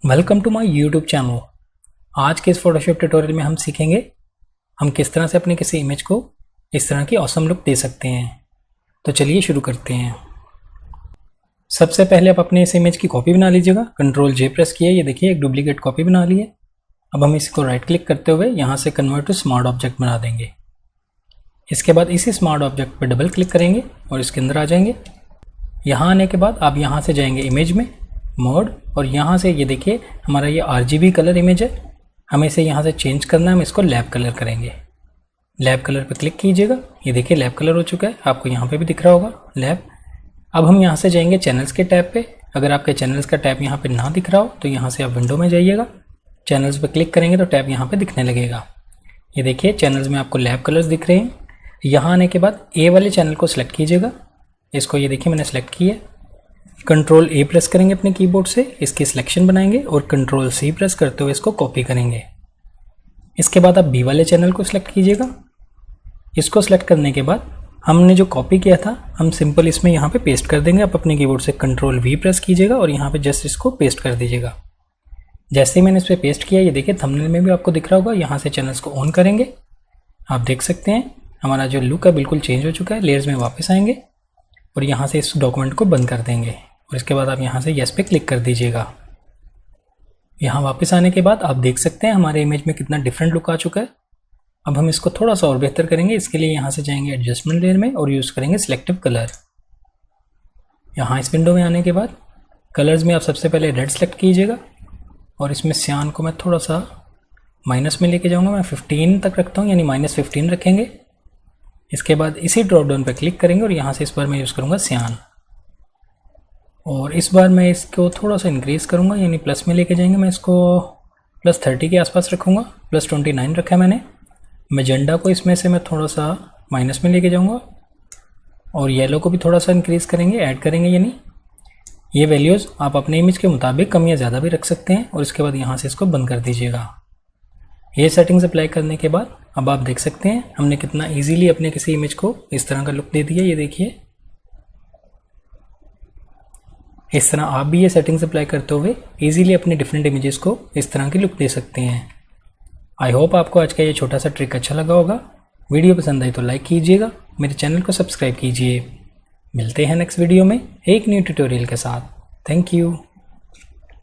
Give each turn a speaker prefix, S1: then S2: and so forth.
S1: Welcome to my YouTube channel. आज के इस फोटोशॉप ट्यूटोरियल में हम सीखेंगे हम किस तरह से अपनी किसी इमेज को इस तरह की ऑसम लुक दे सकते हैं। तो चलिए शुरू करते हैं। सबसे पहले आप अपने इस इमेज की कॉपी बना लीजिएगा। कंट्रोल जे प्रेस किया, ये देखिए एक डुप्लीकेट कॉपी बना ली है। अब हम इसको राइट क्लिक करते हुए यहाँ से कन्वर्ट टू स्मार्ट ऑब्जेक्ट बना देंगे। इसके बाद इसी स्मार्ट ऑब्जेक्ट पर डबल क्लिक करेंगे और इसके अंदर आ जाएंगे। यहाँ आने के बाद आप यहाँ से जाएंगे इमेज में, मोड, और यहाँ से ये देखिए हमारा ये RGB कलर इमेज है, हमें इसे यहाँ से चेंज करना है। हम इसको लैब कलर करेंगे। लैब कलर पे क्लिक कीजिएगा, ये देखिए लैब कलर हो चुका है, आपको यहाँ पे भी दिख रहा होगा लैब। अब हम यहाँ से जाएंगे चैनल्स के टैब पे। अगर आपके चैनल्स का टैब यहाँ पे ना दिख रहा हो तो यहाँ से आप विंडो में जाइएगा, चैनल्स पे क्लिक करेंगे तो टैब यहाँ पे दिखने लगेगा। ये देखिए चैनल्स में आपको लैब कलर्स दिख रहे हैं। यहाँ आने के बाद ए वाले चैनल को सिलेक्ट कीजिएगा। इसको ये देखिए मैंने सेलेक्ट किया। कंट्रोल A प्रेस करेंगे अपने कीबोर्ड से, इसकी सिलेक्शन बनाएंगे और कंट्रोल C प्रेस करते हुए इसको कॉपी करेंगे। इसके बाद आप B वाले चैनल को सिलेक्ट कीजिएगा। इसको सिलेक्ट करने के बाद हमने जो कॉपी किया था हम सिंपल इसमें यहाँ पे पेस्ट कर देंगे। आप अपने कीबोर्ड से कंट्रोल V प्रेस कीजिएगा और यहाँ पे जस्ट इसको पेस्ट कर दीजिएगा। जैसे ही मैंने इस पर पेस्ट किया, ये देखिए थंबनेल में भी आपको दिख रहा होगा। यहाँ से चैनल्स को ऑन करेंगे, आप देख सकते हैं हमारा जो लुक है बिल्कुल चेंज हो चुका है। लेयर्स में वापस आएंगे और यहाँ से इस डॉक्यूमेंट को बंद कर देंगे और इसके बाद आप यहाँ से यस पे क्लिक कर दीजिएगा। यहाँ वापस आने के बाद आप देख सकते हैं हमारे इमेज में कितना डिफरेंट लुक आ चुका है। अब हम इसको थोड़ा सा और बेहतर करेंगे। इसके लिए यहाँ से जाएंगे एडजस्टमेंट लेयर में और यूज़ करेंगे सिलेक्टिव कलर। यहाँ इस विंडो में आने के बाद कलर्स में आप सबसे पहले रेड सेलेक्ट कीजिएगा और इसमें सियान को मैं थोड़ा सा माइनस में लेके जाऊँगा। मैं 15 तक रखता हूँ, यानी -15 रखेंगे। इसके बाद इसी ड्रॉप डाउन पर क्लिक करेंगे और यहाँ से इस बार मैं यूज़ करूँगा सियान, और इस बार मैं इसको थोड़ा सा इंक्रीज़ करूँगा, यानी प्लस में लेके जाएंगे। मैं इसको +30 के आसपास रखूँगा, +29 रखा है मैंने। मैजेंडा को इसमें से मैं थोड़ा सा माइनस में लेके जाऊँगा और येलो को भी थोड़ा सा इंक्रीज़ करेंगे, ऐड करेंगे। यानी ये वैल्यूज़ आप अपने इमेज के मुताबिक कम या ज़्यादा भी रख सकते हैं। और इसके बाद यहाँ से इसको बंद कर दीजिएगा। ये सेटिंग्स अप्लाई करने के बाद अब आप देख सकते हैं हमने कितना ईजीली अपने किसी इमेज को इस तरह का लुक दे दिया। ये देखिए इस तरह आप भी ये सेटिंग्स अप्लाई करते हुए इजीली अपने डिफरेंट इमेजेस को इस तरह की लुक दे सकते हैं। आई होप आपको आज का ये छोटा सा ट्रिक अच्छा लगा होगा। वीडियो पसंद आई तो लाइक कीजिएगा, मेरे चैनल को सब्सक्राइब कीजिए। मिलते हैं नेक्स्ट वीडियो में एक न्यू ट्यूटोरियल के साथ। Thank you.